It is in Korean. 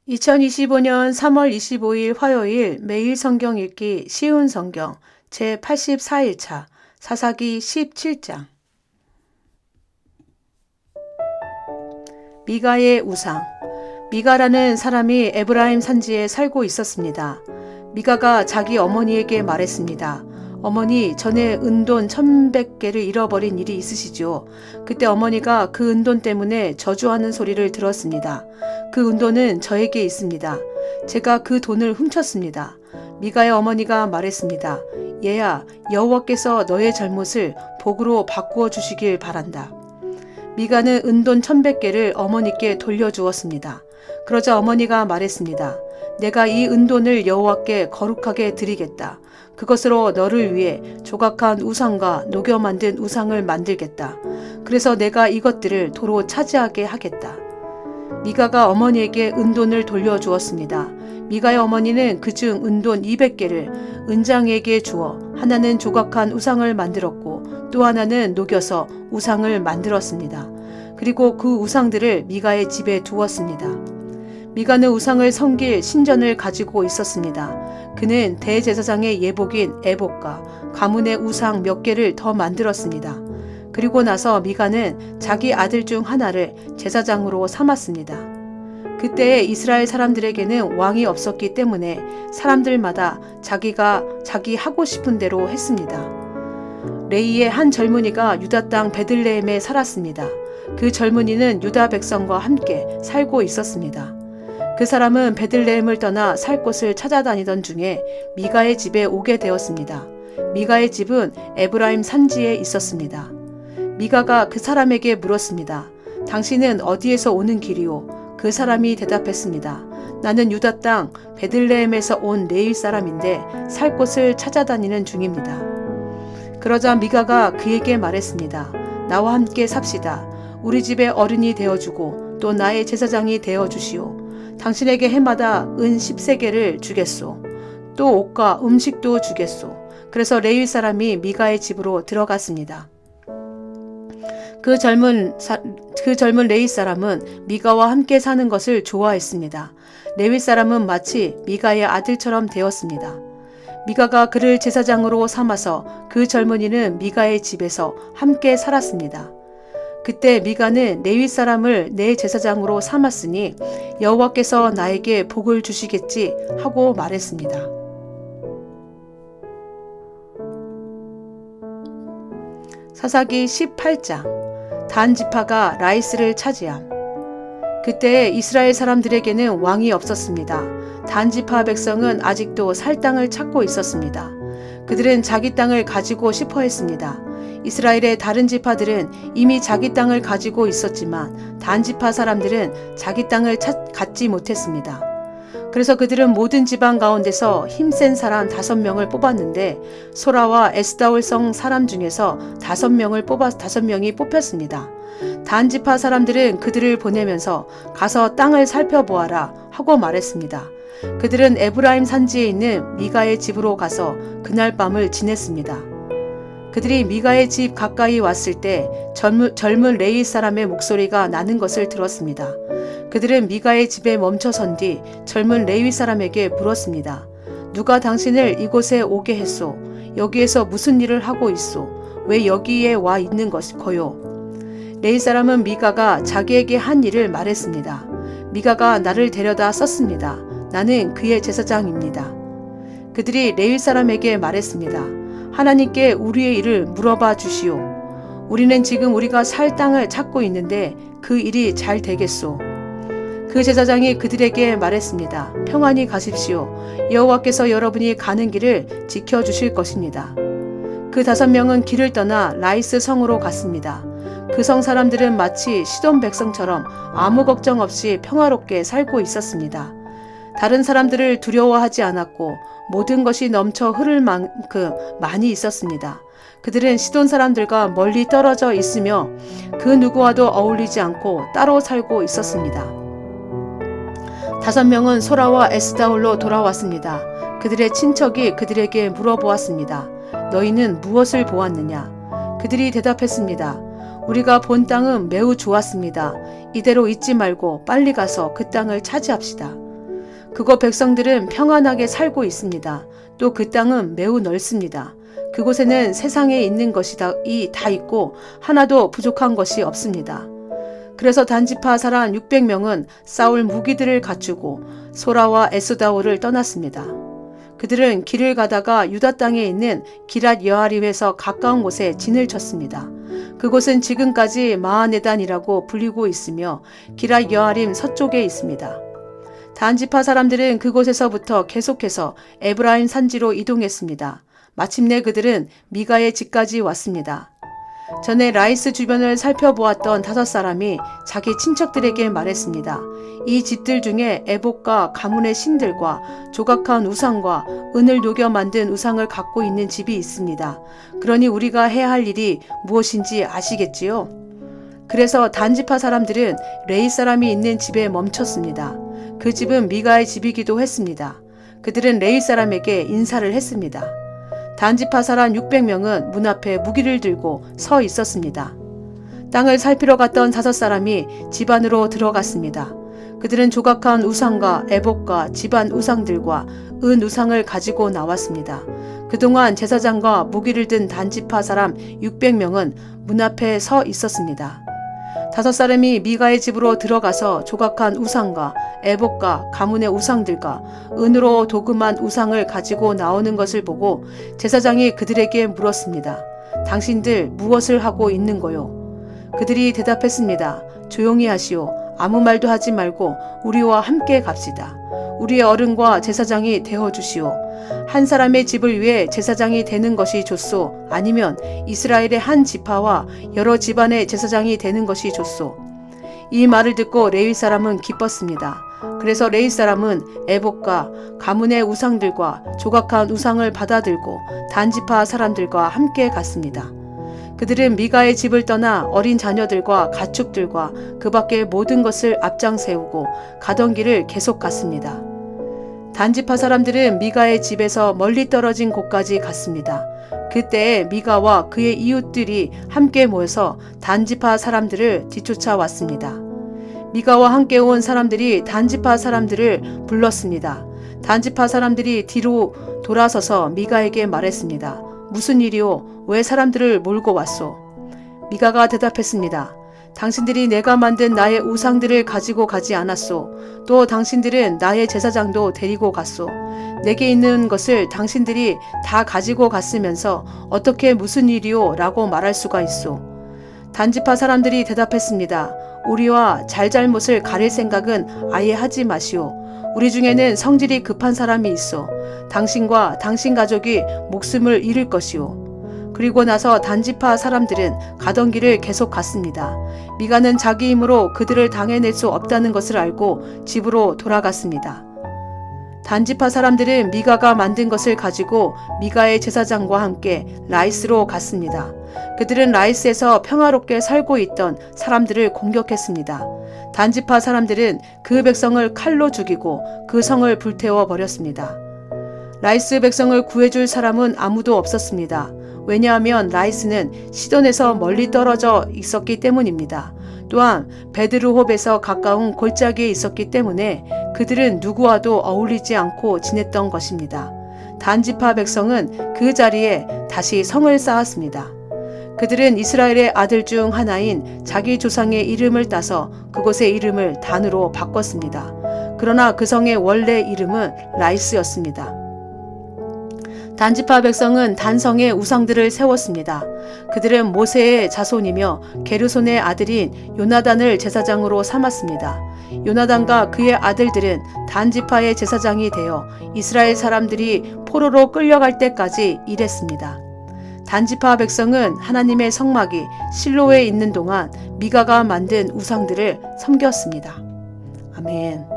2025년 3월 25일 화요일 매일 성경 읽기 쉬운 성경 제84일차 사사기 17장. 미가의 우상. 미가라는 사람이 에브라임 산지에 살고 있었습니다. 미가가 자기 어머니에게 말했습니다. 어머니, 전에 은돈 1100개를 잃어버린 일이 있으시죠? 그때 어머니가 그 은돈 때문에 저주하는 소리를 들었습니다. 그 은돈은 저에게 있습니다. 제가 그 돈을 훔쳤습니다. 미가의 어머니가 말했습니다. 얘야, 여호와께서 너의 잘못을 복으로 바꾸어 주시길 바란다. 미가는 은돈 1100개를 어머니께 돌려주었습니다. 그러자 어머니가 말했습니다. 내가 이 은돈을 여호와께 거룩하게 드리겠다. 그것으로 너를 위해 조각한 우상과 녹여 만든 우상을 만들겠다. 그래서 내가 이것들을 도로 차지하게 하겠다. 미가가 어머니에게 은돈을 돌려주었습니다. 미가의 어머니는 그중 은돈 200개를 은장에게 주어 하나는 조각한 우상을 만들었고 또 하나는 녹여서 우상을 만들었습니다. 그리고 그 우상들을 미가의 집에 두었습니다. 미가는 우상을 섬길 신전을 가지고 있었습니다. 그는 대제사장의 예복인 에봇과 가문의 우상 몇 개를 더 만들었습니다. 그리고 나서 미가는 자기 아들 중 하나를 제사장으로 삼았습니다. 그때 이스라엘 사람들에게는 왕이 없었기 때문에 사람들마다 자기가 자기 하고 싶은 대로 했습니다. 레이의 한 젊은이가 유다 땅 베들레헴에 살았습니다. 그 젊은이는 유다 백성과 함께 살고 있었습니다. 그 사람은 베들레헴을 떠나 살 곳을 찾아다니던 중에 미가의 집에 오게 되었습니다. 미가의 집은 에브라임 산지에 있었습니다. 미가가 그 사람에게 물었습니다. 당신은 어디에서 오는 길이오? 그 사람이 대답했습니다. 나는 유다 땅 베들레헴에서 온 레위 사람인데 살 곳을 찾아다니는 중입니다. 그러자 미가가 그에게 말했습니다. 나와 함께 삽시다. 우리 집의 어른이 되어주고 또 나의 제사장이 되어주시오. 당신에게 해마다 은 10세겔을 주겠소. 또 옷과 음식도 주겠소. 그래서 레위 사람이 미가의 집으로 들어갔습니다. 그 젊은 레위 사람은 미가와 함께 사는 것을 좋아했습니다. 레위 사람은 마치 미가의 아들처럼 되었습니다. 미가가 그를 제사장으로 삼아서 그 젊은이는 미가의 집에서 함께 살았습니다. 그때 미가는 레위 사람을 내 제사장으로 삼았으니 여호와께서 나에게 복을 주시겠지 하고 말했습니다. 사사기 18장. 단 지파가 라이스를 차지함. 그때 이스라엘 사람들에게는 왕이 없었습니다. 단 지파 백성은 아직도 살 땅을 찾고 있었습니다. 그들은 자기 땅을 가지고 싶어 했습니다. 이스라엘의 다른 지파들은 이미 자기 땅을 가지고 있었지만 단 지파 사람들은 자기 땅을 갖지 못했습니다. 그래서 그들은 모든 지방 가운데서 힘센 사람 5명을 뽑았는데 소라와 에스다올 성 사람 중에서 5명이 뽑혔습니다. 단 지파 사람들은 그들을 보내면서 가서 땅을 살펴보아라 하고 말했습니다. 그들은 에브라임 산지에 있는 미가의 집으로 가서 그날 밤을 지냈습니다. 그들이 미가의 집 가까이 왔을 때 젊은 레위 사람의 목소리가 나는 것을 들었습니다. 그들은 미가의 집에 멈춰선 뒤 젊은 레위 사람에게 물었습니다. 누가 당신을 이곳에 오게 했소? 여기에서 무슨 일을 하고 있소? 왜 여기에 와 있는 것이고요? 레위 사람은 미가가 자기에게 한 일을 말했습니다. 미가가 나를 데려다 썼습니다. 나는 그의 제사장입니다. 그들이 레위 사람에게 말했습니다. 하나님께 우리의 일을 물어봐 주시오. 우리는 지금 우리가 살 땅을 찾고 있는데 그 일이 잘 되겠소. 그 제사장이 그들에게 말했습니다. 평안히 가십시오. 여호와께서 여러분이 가는 길을 지켜주실 것입니다. 그 5명은 길을 떠나 라이스 성으로 갔습니다. 그 성 사람들은 마치 시돈 백성처럼 아무 걱정 없이 평화롭게 살고 있었습니다. 다른 사람들을 두려워하지 않았고 모든 것이 넘쳐 흐를 만큼 많이 있었습니다. 그들은 시돈 사람들과 멀리 떨어져 있으며 그 누구와도 어울리지 않고 따로 살고 있었습니다. 5명은 소라와 에스다올로 돌아왔습니다. 그들의 친척이 그들에게 물어보았습니다. 너희는 무엇을 보았느냐? 그들이 대답했습니다. 우리가 본 땅은 매우 좋았습니다. 이대로 있지 말고 빨리 가서 그 땅을 차지합시다. 그곳 백성들은 평안하게 살고 있습니다. 또 그 땅은 매우 넓습니다. 그곳에는 세상에 있는 것이 다 있고 하나도 부족한 것이 없습니다. 그래서 단지파 사람 600명은 싸울 무기들을 갖추고 소라와 에스다올을 떠났습니다. 그들은 길을 가다가 유다 땅에 있는 기랏 여아림에서 가까운 곳에 진을 쳤습니다. 그곳은 지금까지 마하네단이라고 불리고 있으며 기랏 여아림 서쪽에 있습니다. 단지파 사람들은 그곳에서부터 계속해서 에브라임 산지로 이동했습니다. 마침내 그들은 미가의 집까지 왔습니다. 전에 라이스 주변을 살펴보았던 5사람이 자기 친척들에게 말했습니다. 이 집들 중에 에봇과 가문의 신들과 조각한 우상과 은을 녹여 만든 우상을 갖고 있는 집이 있습니다. 그러니 우리가 해야 할 일이 무엇인지 아시겠지요? 그래서 단지파 사람들은 레이 사람이 있는 집에 멈췄습니다. 그 집은 미가의 집이기도 했습니다. 그들은 레이 사람에게 인사를 했습니다. 단지파 사람 600명은 문 앞에 무기를 들고 서 있었습니다. 땅을 살피러 갔던 5사람이 집 안으로 들어갔습니다. 그들은 조각한 우상과 에봇과 집안 우상들과 은 우상을 가지고 나왔습니다. 그동안 제사장과 무기를 든 단지파 사람 600명은 문 앞에 서 있었습니다. 5사람이 미가의 집으로 들어가서 조각한 우상과 에봇과 가문의 우상들과 은으로 도금한 우상을 가지고 나오는 것을 보고 제사장이 그들에게 물었습니다. 당신들 무엇을 하고 있는 거요? 그들이 대답했습니다. 조용히 하시오. 아무 말도 하지 말고 우리와 함께 갑시다. 우리의 어른과 제사장이 되어주시오. 한 사람의 집을 위해 제사장이 되는 것이 좋소. 아니면 이스라엘의 한 지파와 여러 집안의 제사장이 되는 것이 좋소. 이 말을 듣고 레위 사람은 기뻤습니다. 그래서 레위 사람은 에봇과 가문의 우상들과 조각한 우상을 받아들고 단지파 사람들과 함께 갔습니다. 그들은 미가의 집을 떠나 어린 자녀들과 가축들과 그 밖의 모든 것을 앞장 세우고 가던 길을 계속 갔습니다. 단지파 사람들은 미가의 집에서 멀리 떨어진 곳까지 갔습니다. 그때에 미가와 그의 이웃들이 함께 모여서 단지파 사람들을 뒤쫓아 왔습니다. 미가와 함께 온 사람들이 단지파 사람들을 불렀습니다. 단지파 사람들이 뒤로 돌아서서 미가에게 말했습니다. 무슨 일이오? 왜 사람들을 몰고 왔소? 미가가 대답했습니다. 당신들이 내가 만든 나의 우상들을 가지고 가지 않았소. 또 당신들은 나의 제사장도 데리고 갔소. 내게 있는 것을 당신들이 다 가지고 갔으면서 어떻게 무슨 일이오? 라고 말할 수가 있소. 단지파 사람들이 대답했습니다. 우리와 잘잘못을 가릴 생각은 아예 하지 마시오. 우리 중에는 성질이 급한 사람이 있어. 당신과 당신 가족이 목숨을 잃을 것이오. 그리고 나서 단지파 사람들은 가던 길을 계속 갔습니다. 미가는 자기 힘으로 그들을 당해낼 수 없다는 것을 알고 집으로 돌아갔습니다. 단지파 사람들은 미가가 만든 것을 가지고 미가의 제사장과 함께 라이스로 갔습니다. 그들은 라이스에서 평화롭게 살고 있던 사람들을 공격했습니다. 단지파 사람들은 그 백성을 칼로 죽이고 그 성을 불태워 버렸습니다. 라이스 백성을 구해줄 사람은 아무도 없었습니다. 왜냐하면 라이스는 시돈에서 멀리 떨어져 있었기 때문입니다. 또한 베드르홉에서 가까운 골짜기에 있었기 때문에 그들은 누구와도 어울리지 않고 지냈던 것입니다. 단지파 백성은 그 자리에 다시 성을 쌓았습니다. 그들은 이스라엘의 아들 중 하나인 자기 조상의 이름을 따서 그곳의 이름을 단으로 바꿨습니다. 그러나 그 성의 원래 이름은 라이스였습니다. 단지파 백성은 단성에 우상들을 세웠습니다. 그들은 모세의 자손이며 게르손의 아들인 요나단을 제사장으로 삼았습니다. 요나단과 그의 아들들은 단지파의 제사장이 되어 이스라엘 사람들이 포로로 끌려갈 때까지 일했습니다. 단지파 백성은 하나님의 성막이 실로에 있는 동안 미가가 만든 우상들을 섬겼습니다. 아멘.